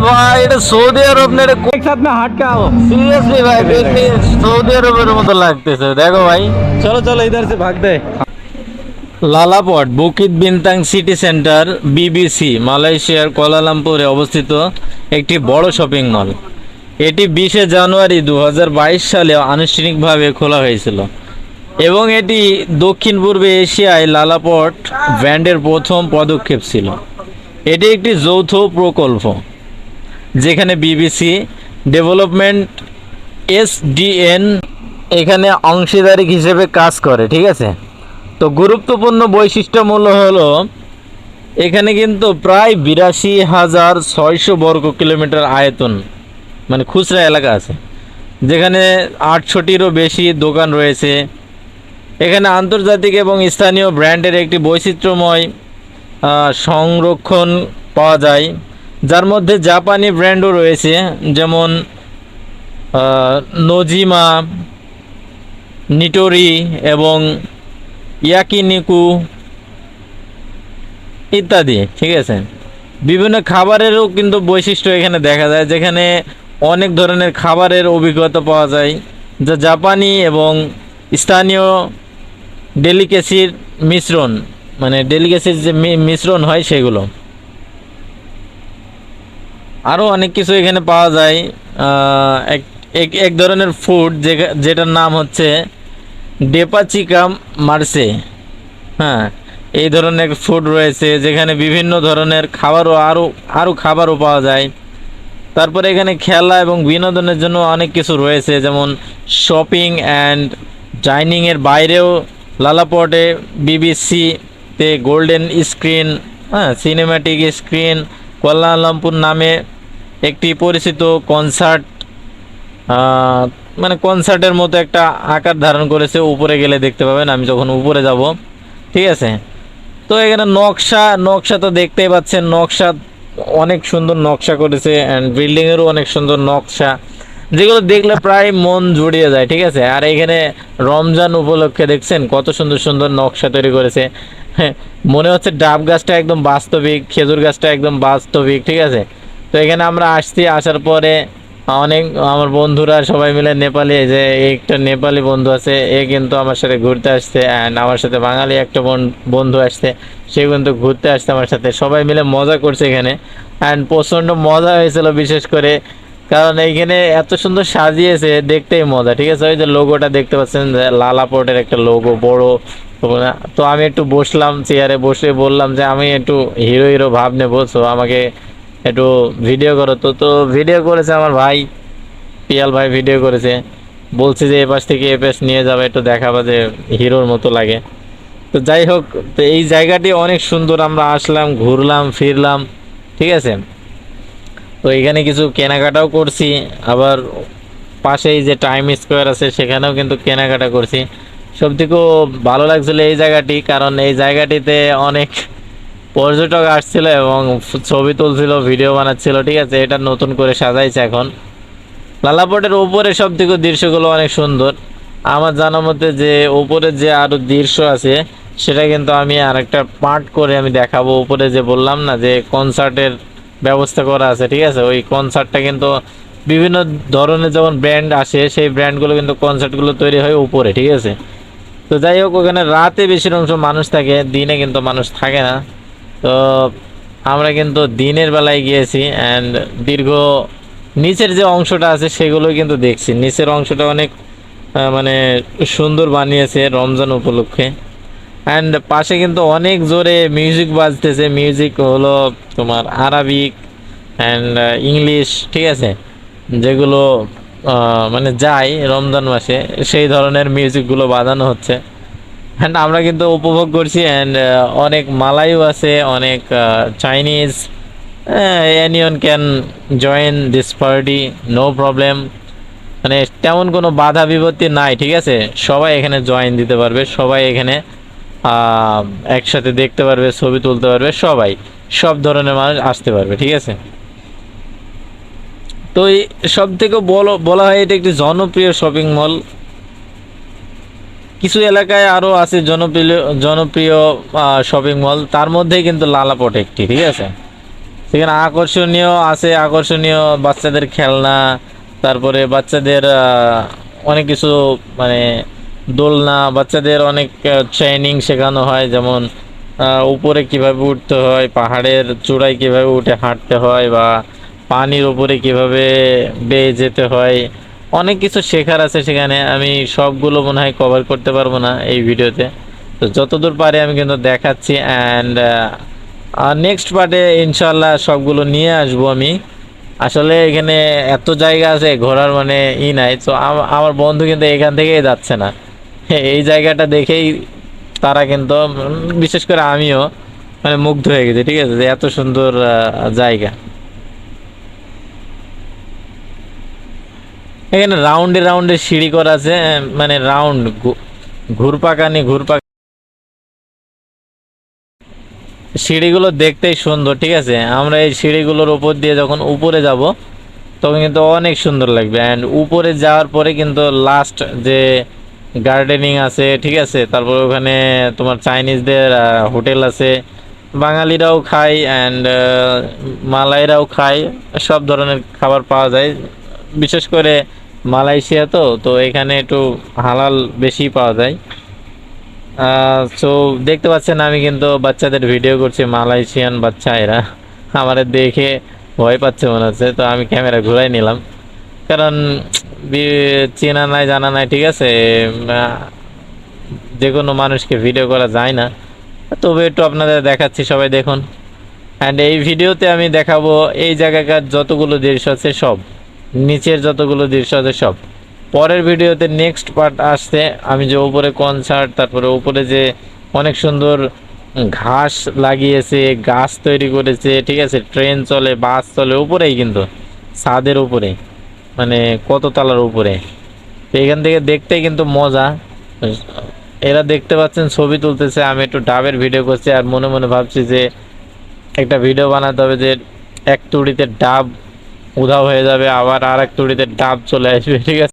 ভাই এটা সৌদি আরব না, এটা एक साथ में हट के आओ। সিরিয়াসলি ভাই দেখতে সৌদি আরবের মতো লাগতেছে। দেখো ভাই, चलो चलो इधर से भागते हैं। লালাপট Bukit Bintang city centre BBC মালয়েশিয়ার কুয়ালালামপুরে অবস্থিত একটি বড় শপিং মল। এটি 20শে জানুয়ারি 2022 সালে আনুষ্ঠানিকভাবে খোলা হয়েছিল এবং এটি দক্ষিণ পূর্বে এশিয়ায় লালাপট ব্র্যান্ডের প্রথম পদক্ষেপ ছিল। এটি একটি যৌথ প্রকল্প যেখানে বিবিসি ডেভেলপমেন্ট এসডিএন এখানে অংশীদারি হিসেবে কাজ করে, ঠিক আছে। তো গুরুত্বপূর্ণ বৈশিষ্ট্যমূল্য হলো এখানে কিন্তু প্রায় 82,600 বর্গ কিলোমিটার আয়তন, মানে খুচরা এলাকা আছে, যেখানে 800টিরও বেশি দোকান রয়েছে। এখানে আন্তর্জাতিক এবং স্থানীয় ব্র্যান্ডের একটি বৈচিত্র্যময় সংরক্ষণ পাওয়া যায়, যার মধ্যে জাপানি ব্র্যান্ডও রয়েছে, যেমন নজিমা, নিটোরি এবং ইয়াকিনিকু ইত্যাদি, ঠিক আছে। বিভিন্ন খাবারেরও কিন্তু বৈশিষ্ট্য এখানে দেখা যায়, যেখানে অনেক ধরনের খাবারের অভিজ্ঞতা পাওয়া যায়, যা জাপানি এবং স্থানীয় ডেলিকেসির মিশ্রণ, মানে ডেলিকেসির যে মিশ্রণ হয় সেগুলো। আরও অনেক কিছু এখানে পাওয়া যায়। এক এক এক ধরনের ফুড যেটার নাম হচ্ছে ডেপাচিকা মার্সে। হ্যাঁ, এই ধরনের ফুড রয়েছে, যেখানে বিভিন্ন ধরনের খাবারও আরও খাবারও পাওয়া যায়। তারপরে এখানে খেলা এবং বিনোদনের জন্য অনেক কিছু রয়েছে, যেমন শপিং অ্যান্ড ডাইনিংয়ের বাইরেও লালাপটে বিবিসিতে গোল্ডেন স্ক্রিন, হ্যাঁ, সিনেম্যাটিক স্ক্রিন কুয়ালালামপুর নামে একটি পরিচিত কনসার্ট, মানে কনসার্টের মতো একটা আকার ধারণ করেছে। উপরে গেলে দেখতে পাবেন, আমি যখন উপরে যাব, ঠিক আছে। তো এখানে নকশা তো দেখতেই পাচ্ছেন, নকশা অনেক সুন্দর নকশা করেছে, অ্যান্ড বিল্ডিংয়েরও অনেক সুন্দর নকশা, যেগুলো দেখলে প্রায় মন জুড়িয়ে যায়, ঠিক আছে। আর এখানে রমজান উপলক্ষে দেখছেন কত সুন্দর সুন্দর নকশা তৈরি করেছে। হ্যাঁ, মনে হচ্ছে ডাব গাছটা একদম বাস্তবিক, খেজুর গাছটা একদম বাস্তবিক, ঠিক আছে। তো এখানে আমরা আসার পরে অনেক আমার বন্ধুরা সবাই মিলে নেপালি, যে একটা নেপালি বন্ধু আছে, এ কিন্তু আমার সাথে ঘুরতে আসছে, অ্যান্ড আমার সাথে বাঙালি একটা বন্ধু আসছে, সে কিন্তু ঘুরতে আসছে আমার সাথে, সবাই মিলে মজা করছে এখানে। অ্যান্ড প্রচণ্ড মজা হয়েছিল, বিশেষ করে কারণ এইখানে এত সুন্দর সাজিয়েছে, দেখতেই মজা, ঠিক আছে। ওই যে লোগোটা দেখতে পাচ্ছেন, লালাপটের একটা লোগো বড়। তো আমি একটু বসলাম চেয়ারে, বসে বললাম যে আমি একটু হিরো হিরো ভাব নেবো, তো আমাকে একটু ভিডিও করো। তো ভিডিও করেছে আমার ভাই পিয়াল ভাই, ভিডিও করেছে, বলছে যে এ পাশ থেকে এ পাশ নিয়ে যাবে, একটু দেখাবা যে হিরোর মতো লাগে। তো যাই হোক, তো এই জায়গাটি অনেক সুন্দর, আমরা আসলাম, ঘুরলাম ফিরলাম, ঠিক আছে। তো এখানে কিছু কেনাকাটাও করছি, আবার পাশেই যে টাইম স্কোয়ার আছে সেখানেও কিন্তু কেনাকাটা করছি। সবথেকে ভালো লাগছিল এই জায়গাটি, কারণ এই জায়গাটিতে অনেক পর্যটক আসছিল এবং ছবি তুলছিল, ভিডিও বানাচ্ছিল, ঠিক আছে। এটা নতুন করে সাজাইছে এখন। লালাপটের উপরে সব থেকে দৃশ্যগুলো অনেক সুন্দর। আমার জানা মতে যে উপরে যে আরও দৃশ্য আছে সেটা কিন্তু আমি আরেকটা পার্ট করে আমি দেখাবো। উপরে যে বললাম না যে কনসার্টের ব্যবস্থা করা আছে, ঠিক আছে, ওই কনসার্টটা কিন্তু বিভিন্ন ধরনের যখন ব্র্যান্ড আসে, সেই ব্র্যান্ডগুলো কিন্তু কনসার্টগুলো তৈরি হয় উপরে, ঠিক আছে। তো যাই হোক, ওখানে রাতে বেশির অংশ মানুষ থাকে, দিনে কিন্তু মানুষ থাকে না। তো আমরা কিন্তু দিনের বেলায় গিয়েছি, অ্যান্ড দীর্ঘ নিচের যে অংশটা আছে সেগুলো কিন্তু দেখছি। নিচের অংশটা অনেক মানে সুন্দর বানিয়েছে রমজান উপলক্ষে। অ্যান্ড পাশে কিন্তু অনেক জোরে মিউজিক বাজতেছে, মিউজিক হলো তোমার আরবিক অ্যান্ড ইংলিশ, ঠিক আছে, যেগুলো মানে যায় রমজান মাসে, সেই ধরনের মিউজিকগুলো বাজানো হচ্ছে। অ্যান্ড আমরা কিন্তু উপভোগ করছি। অ্যান্ড অনেক মালাইও আছে, অনেক Chinese, anyone can join this party, no problem, মানে তেমন কোনো বাধা বিপত্তি নাই, ঠিক আছে। সবাই এখানে জয়েন দিতে পারবে, সবাই এখানে একসাথে দেখতে পারবে, ছবি তুলতে পারবে, সবাই সব ধরনের মানুষ আসতে পারবে, ঠিক আছে। তো এই সব থেকে বলা হয় এটা একটি জনপ্রিয় শপিং মল। কিছু এলাকায় আরও আছে জনপ্রিয় শপিং মল, তার মধ্যেই কিন্তু লালাপট একটি, ঠিক আছে। তো এখানে আকর্ষণীয় আছে, আকর্ষণীয় বাচ্চাদের খেলনা, তারপরে বাচ্চাদের অনেক কিছু, মানে দোলনা, বাচ্চাদের অনেক ট্রেনিং শেখানো হয়, যেমন উপরে কিভাবে উঠতে হয়, পাহাড়ের চূড়ায় কিভাবে উঠে হাঁটতে হয়, বা পানির উপরে কিভাবে বেয়ে যেতে হয়। অনেক কিছু শেখার আছে সেখানে। আমি সবগুলো মনে হয় কভার করতে পারবো না এই ভিডিওতে, তো যতদূর পারি আমি কিন্তু দেখাচ্ছি। অ্যান্ড নেক্সট পার্টে ইনশাল্লাহ সবগুলো নিয়ে আসবো আমি। আসলে এখানে এত জায়গা আছে ঘোরার, মানে নাই। তো আমার বন্ধু কিন্তু এখান থেকেই যাচ্ছে না, এই জায়গাটা দেখেই তারা কিন্তু বিশেষ করে আমিও মানে মুগ্ধ হয়ে গেছি, ঠিক আছে, যে এত সুন্দর জায়গা। এখানে রাউন্ডে রাউন্ডে সিঁড়ি করা আছে, মানে রাউন্ড ঘুরপাকানি ঘুরপাক, সিঁড়িগুলো দেখতেই সুন্দর, ঠিক আছে। আমরা এই সিঁড়িগুলোর উপর দিয়ে যখন উপরে যাব তখন কিন্তু অনেক সুন্দর লাগবে। অ্যান্ড উপরে যাওয়ার পরে কিন্তু লাস্ট যে গার্ডেনিং আছে, ঠিক আছে, তারপর ওখানে তোমার চাইনিজদের হোটেল আছে, বাঙালিরাও খায় অ্যান্ড মালাইরাও খায়, সব ধরনের খাবার পাওয়া যায়। বিশেষ করে মালয়েশিয়া, তো তো এখানে একটু হালাল বেশি পাওয়া যায়। সো দেখতে পাচ্ছেন আমি কিন্তু বাচ্চাদের ভিডিও করছি, মালয়েশিয়ান বাচ্চা এরা আমাদের দেখে ভয় পাচ্ছে মনে হচ্ছে, তো আমি ক্যামেরা ঘুরাই নিলাম, কারণ চেনা নাই জানা নাই, ঠিক আছে। যে কোনো মানুষকে ভিডিও করা যায় না, তবে একটু আপনাদের দেখাচ্ছি, সবাই দেখুন। অ্যান্ড এই ভিডিওতে আমি দেখাবো এই জায়গাকার যতগুলো দৃশ্য আছে সব, নিচের যতগুলো দৃশ্য আছে সব। পরের ভিডিওতে নেক্সট পার্ট আসছে, আমি যে উপরে কনসার্ট, তারপরে উপরে যে অনেক সুন্দর ঘাস লাগিয়েছে, গাছ তৈরি করেছে, ঠিক আছে, ট্রেন চলে, বাস চলে উপরেই, কিন্তু ছাদের উপরে, মানে কত তলার উপরে। তো এখান থেকে দেখতে কিন্তু মজা। এরা দেখতে পাচ্ছেন ছবি তুলতেছে, আমি একটু ডাবের ভিডিও করছি, আর মনে মনে ভাবছি যে একটা ভিডিও বানাতে হবে যে এক তুড়িতে ডাব উধাও হয়ে যাবে, আবার আর এক তুড়িতে ডাব চলে আসবে, ঠিক আছে।